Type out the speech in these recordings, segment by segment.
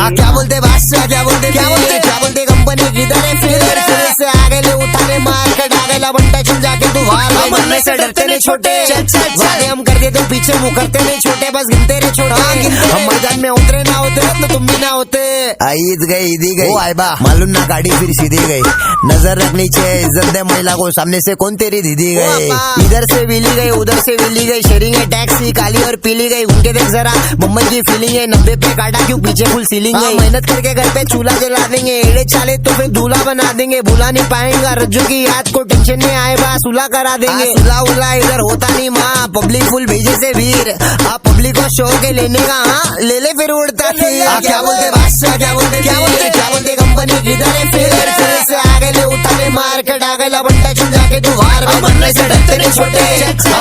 क्या बोलते बादशाह, क्या बोलते कंपनी किधर है फिर से आगे ले उठाने मार कर डागेला बनता चल जाके तू बाहर मरने से डरते नहीं छोटे वादे हम करते तो पीछे मुँह करते नहीं छोटे बस गिनते रहे छोटे हम मैदान में उतरे ना होते तो तुम भी ना होते। ईद गई वो आए बा मालूम ना गाड़ी फिर सीधी गई नजर रखनी चाहिए इज्जत दे महिला को सामने से कौन तेरी दीदी गई इधर से विली गई उधर से विली गई शेयरिंग है टैक्सी काली और पीली गई उनके देख जरा मुंबई की फीलिंग है 90 पे काटा क्यों पीछे फुल सीलिंग है मेहनत करके घर पे चूल्हा जला देंगे एड़े चाले तो फिर दूल्हा बना देंगे भुला नहीं पाएंगा रज्जू की याद को टेंशन नहीं आए बा सुला करा देंगे सुला उला इधर होता नहीं माँ पब्लिक फुल भेजे से वीर आप पब्लिक को शो के लेने का हाँ ले फिर उड़ता फिर क्या बोलते बादशाह क्या बोलते कंपनी किधर है फिर से आगे ले उठाने मार के डागेला बनता चल जाके तू बाहर मरने से डरते नहीं छोटे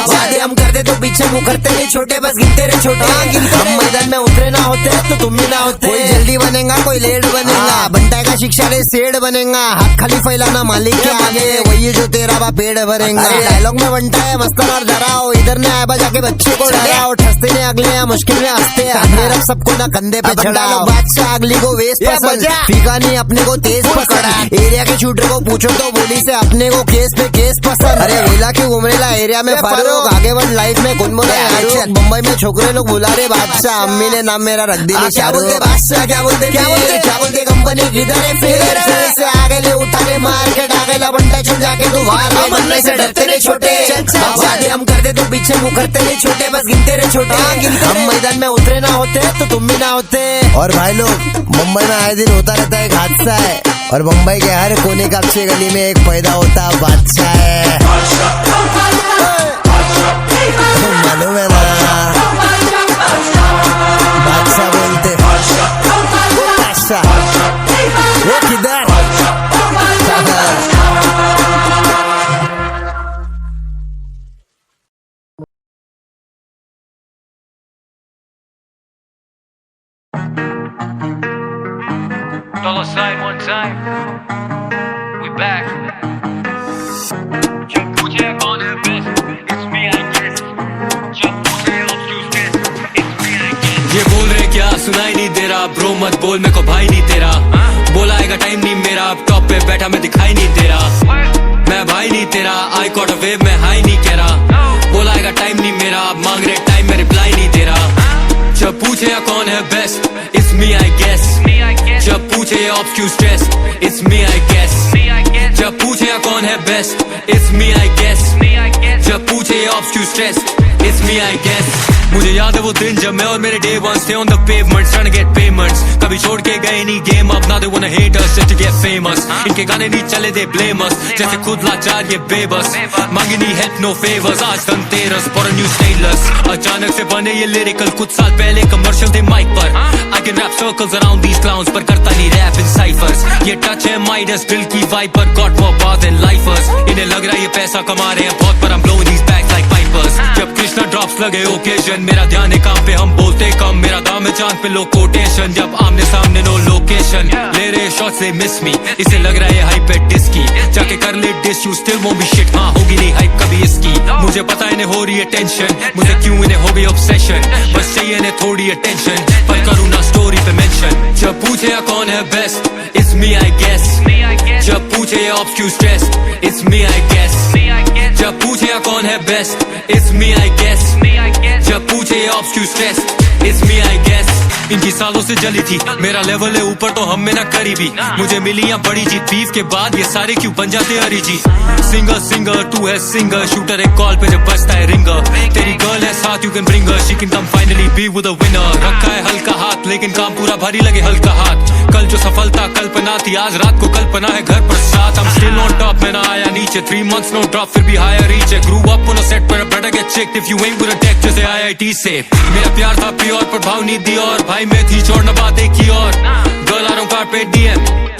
वादे हम करते तो पीछे मुँह करते नहीं छोटे बस गिनते रहे छोटे हम मैदान में उतरे ना होते तो तुम भी ना होते कोई जल्दी बनेगा कोई लेट बनेगा बनता का शिक्षा रे सेठ बनेगा हाथ खाली फैलाना मालिक के आगे वही जो तेरा बा पेड़ भरेगा डायलॉग में बनता है मस्तर और डराओ इधर ने आया जाके बच्चे को डराओ ठसते ने अगले मुश्किल में हंसते आगे रख सबको ना कंधे पे चढ़ाओ बादशाह अगली को वेस्ट पसंद फीका नहीं अपने को तेज पकड़ा एरिया के शूटर को पूछो तो बोली से अपने को केस पे केस पसंद अरे वेला क्यों घूमनेला एरिया में फारूक आगे बढ़ लाइफ में कौन बोला मुंबई में छोकरे लोग बुला रहे बादशाह अम्मी ने नाम मेरा रख दी क्या बोलते बादशाह क्या बोलते कंपनी किधर है फिर से आगे ले उठाने मार के डागेला बनता चल जाके तू बाहर मरने से डरते नहीं छोटे वादे हम करते तो पीछे मुँह करते नहीं छोटे बस गिनते रहे छोटे हम मैदान में उतरे ना होते तो तुम भी ना होते। और भाई लोग मुंबई में आए दिन होता रहता है एक हादसा है और मुंबई के हर कोने का अच्छे गली में एक पैदा होता बादशाह है मालूम है ना बादशाह बोलते बादशाह वो किधर Dollar sign one time. We back. Jump मुझे कौन है best? It's me I guess. Jump मुझे अब choose best. It's me I guess. ये बोल रहे क्या सुनाई नहीं दे रहा ब्रो मत बोल मेरे को भाई नहीं तेरा बोलाएगा टाइम नहीं मेरा अब टॉप पे बैठा मैं दिखाई नहीं दे रहा मैं भाई नहीं तेरा आई कॉट अ वेव में हाई नहीं कह रहा बोलाएगा टाइम नहीं मेरा अब मांग रहे टाइम में रिप्लाई नहीं दे रहा जब पूछे या कौन है best it's me I guess जब पूछे ऑफ क्यों stress it's me I guess जब पूछे या कौन है best it's me I guess जब पूछे ऑफ क्यों stress it's me I guess मुझे याद है वो दिन जब मैं और मेरे डे वंस थे on the pavements trying to get payments कभी छोड़ के गए नहीं गेम अब ना they want to hate us just to get famous इनके गाने नहीं चले दे ब्लेम अस जैसे खुद लाचार ये बेबस मांगी नहीं हेल्प नो फेवर्स आज Dhanteras for a new status अचानक से बने ये लिरिकल कुछ साल पहले कमर्शियल थे माइक पर I can rap circles around these clowns पर करता नहीं रैप इन साइफर्स ये टच है माइडस दिल की वाइब पर गॉड फॉर बात एंड लाइफर्स इन्हें लग रहा है ये पैसा कमा रहे हैं बहुत पर हम ब्लोइंग दीस बैग्स लाइक पाइपर्स जब कृष्णा ड्रॉप्स लगे ओकेजन मेरा ध्यान है काम पे हम बोलते कम मेरा दाम है चांद पे लो कोटेशन जब आमने सामने नो लोकेशन ले रहे शॉट्स दे मिस मी इसे लग रहा है हाइप है डिस्की जाके कर ले diss you still won't be shit हाँ होगी नहीं हाइप कभी इसकी मुझे पता इन्हें हो रही है टेंशन मुझे क्यों इन्हें हो गई ऑब्सेशन बस चाहिए इन्हें थोड़ी अटेंशन पर करूँ ना स्टोरी पे मेंशन जब पूछे या कौन है best it's me I guess जब पूछे ऑफ क्यों stress it's me I guess जब पूछे या कौन है best it's me I guess जब पूछे ऑफ क्यों stress it's me I guess इनकी सालों से जली थी मेरा लेवल है ऊपर तो हम में ना करीबी मुझे मिली या बड़ी जीत बीफ के बाद ये सारे क्यों बन जाते हरी जी सिंगर तू है सिंगर शूटर एक कॉल पे जब बजता है रिंगर तेरी गर्ल है साथ you can bring her she can come finally be with a winner रखा है हल्का हाथ लेकिन काम पूरा भारी लगे हल्का हाथ कल जो सफलता कल्पना थी आज रात को कल्पना है घर पर साथ हम स्टिल ऑन टॉप में ना आया नीचे 3 months नो ड्रॉप फिर भी हायर रीच है grew up on a set पर better get checked if you ain't with a deck जैसे IIT से मेरा प्यार था प्योर और प्रभाव नहीं दी और भाई मैं थी छोड़ना बात एक ही और गर्ल आ रहा हूँ कारपेट डीएम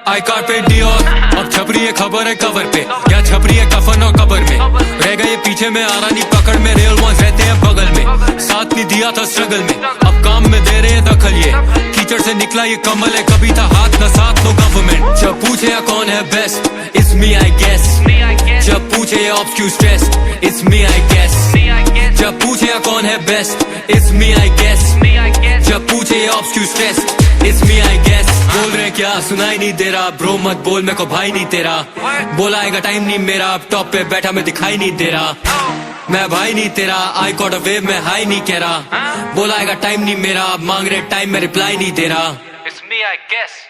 आई कारपेट डी और अब छपरी है खबर है कवर पे या छपरी है कफन और कबर में रह गए पीछे में आ रहा नहीं पकड़ में रेल वंस रहते हैं बगल में साथ नहीं दिया था स्ट्रगल में अब काम में दे रहे हैं दखल ये कीचड़ से निकला ये कमल है कभी था हाथ न साथ नो गवर्नमेंट जब पूछे या कौन है best it's me I guess जब पूछे या obscure stress it's me I guess जब पूछे या कौन है best it's me I guess जब पूछे या obscure stress it's me I guess बोल रहे क्या सुनाई नहीं दे रहा ब्रो मत बोल मेरे को भाई नहीं तेरा बोला आएगा टाइम नहीं मेरा अब टॉप पे बैठा मैं दिखाई नहीं दे रहा मैं भाई नहीं तेरा आई कॉट अ वेव में हाई नहीं कह रहा बोला आएगा टाइम नहीं मेरा अब मांग रहे टाइम में रिप्लाई नहीं दे रहा It's me, I guess.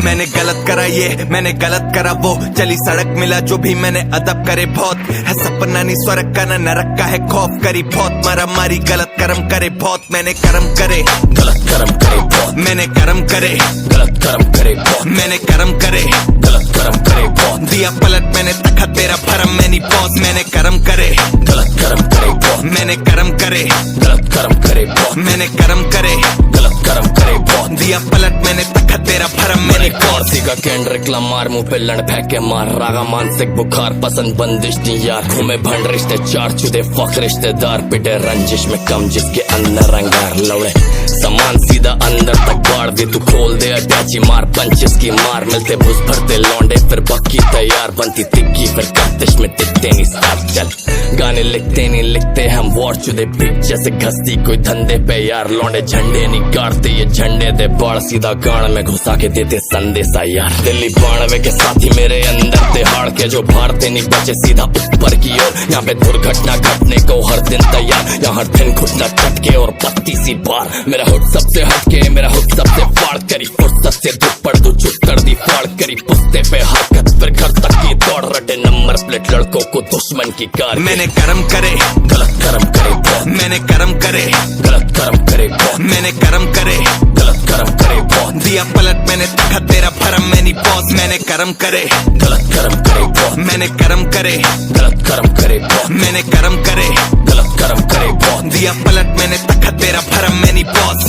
मैंने गलत करा ये मैंने गलत करा वो चली सड़क मिला जो भी मैंने अदब करे बहुत है सपना नहीं स्वर्ग का न नरक का है खौफ करी बहुत मारा मारी गलत कर्म करे बहुत मैंने कर्म करे गलत कर्म करे बहुत मैंने कर्म करे गलत कर्म करे बहुत मैंने कर्म करे गलत कर्म करे बहुत दिया पलट मैंने तखा तेरा भरम मैंने पॉज मैंने कर्म करे गलत कर्म करे बहुत मैंने कर्म करे गलत कर्म करे बहुत मैंने कर्म करे गलत कर्म करे बहुत दिया पलट मैंने तखा तेरा भरम मैंने कौरसी का केंड्रिक लमार मुंह पे लड़ फेंक के मार रागा मानसिक बुखार पसंद बंदिश नहीं यार घूमे भंड रिश्ते चार चुदे फक रिश्तेदार पिटे रंजिश में कम जिसके अंदर रंगार लौड़े सामान सीधा अंदर तक बाढ़ दे तू खोल दे अटैची मार पंचेस की मार मिलते भूस भरते लौंडे फिर बक्की तैयार बनती तिक्की फिर कत्तिश में टिकते नहीं साथ चल गाने लिखते नहीं लिखते हम वॉर चुदे बिक जैसे घसती कोई धंधे पे यार लौंडे झंडे नहीं गाड़ते ये झंडे दे बाढ़ सीधा गाड़ में घुसा के देते संदेशा यार दिल्ली बाणवे के साथी मेरे अंदर तिहाड़ के जो भारते नहीं बचे सीधा ऊपर की ओर यहाँ पे दुर्घटना घटने को हर दिन तैयार यहाँ हर दिन घुटना कटके और पत्ती सी बार मेरा हुड सबसे हटके मेरा हुड सबसे फाड़ करी फुर्सत से दुपड़ दो चुप कर दी फाड़ करी पुस्ते पे हरकत फिर घर तक की दौड़ रटे नंबर प्लेट लड़कों को दुश्मन की कार मैंने कर्म करे गलत कर्म करे बहुत मैंने कर्म करे गलत कर्म करे बहुत मैंने कर्म करे गलत कर्म करे बहुत दिया पलट मैंने तखा तेरा भरम मैंने पॉज मैंने कर्म करे गलत कर्म करे बहुत मैंने कर्म करे गलत कर्म करे बहुत मैंने कर्म करे गलत कर्म करे बहुत दिया पलट मैंने तखा तेरा भरम मैंने पॉज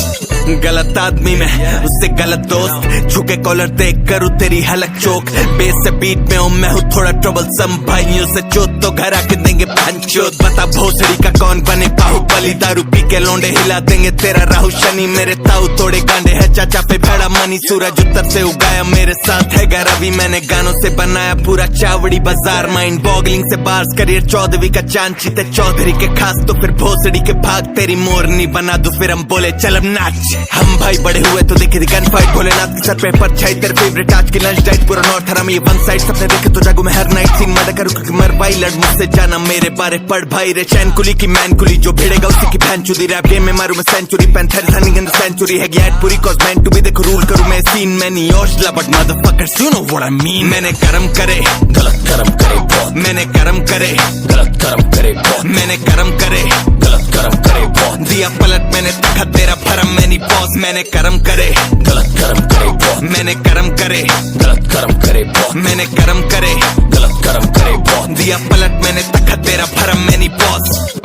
गलत आदमी में उससे गलत दोस्त झुके कॉलर देख करूँ तेरी हलक चोक बेस से बीट में हूँ मैं हूँ थोड़ा ट्रबल सम भाइयों से चोट तो घर आके देंगे पंचोत बता भोसड़ी का कौन बने बाहुबली दारू पी के लौंडे हिला देंगे तेरा राहु शनि मेरे ताऊ तोड़े गांडे है चाचा पे भेड़ा मनी सूरज उत्तर से उगाया मेरे साथ है रवि मैंने गानों से बनाया पूरा चावड़ी बाजार माइंड बॉगलिंग से बार्स करियर 14वीं का चांद चीते चौधरी के खास तो फिर भोसड़ी के भाग तेरी मोरनी बना दो फिर हम बोले चल अब नाच हम भाई बड़े हुए तो देखे थी गन फाइट भोलेनाथ की सर पे परछाई तेरे फेवरेट आज की लंच डाइट पूरा नॉर्थ हराम ये वन साइड सबने देखे तो जागू मैं हर नाइट सीन मर्डर करूँ क्योंकि मर भाई लड़ मुझसे जाना मेरे बारे पढ़ भाई रे चैन कुली की मैन कुली जो भिड़ेगा उसी की बहन चुदी रैप गेम में मारू मैं century panther running in the century है गैट पूरी कॉज मैन टू बी देखो रूल करूँ मैं सीन मैं नहीं ओशला but motherfuckers you know what I mean मैंने कर्म करे गलत कर्म करे बहुत मैंने कर्म करे गलत कर्म करे बहुत मैंने कर्म करे गलत कर्म करे बहुत दिया पलट मैंने तखा तेरा भरम मैंने पॉज मैंने कर्म करे गलत कर्म करे बहुत मैंने कर्म करे गलत कर्म करे बहुत मैंने कर्म करे गलत कर्म करे बहुत दिया पलट मैंने तखा तेरा भरम मैंने पॉज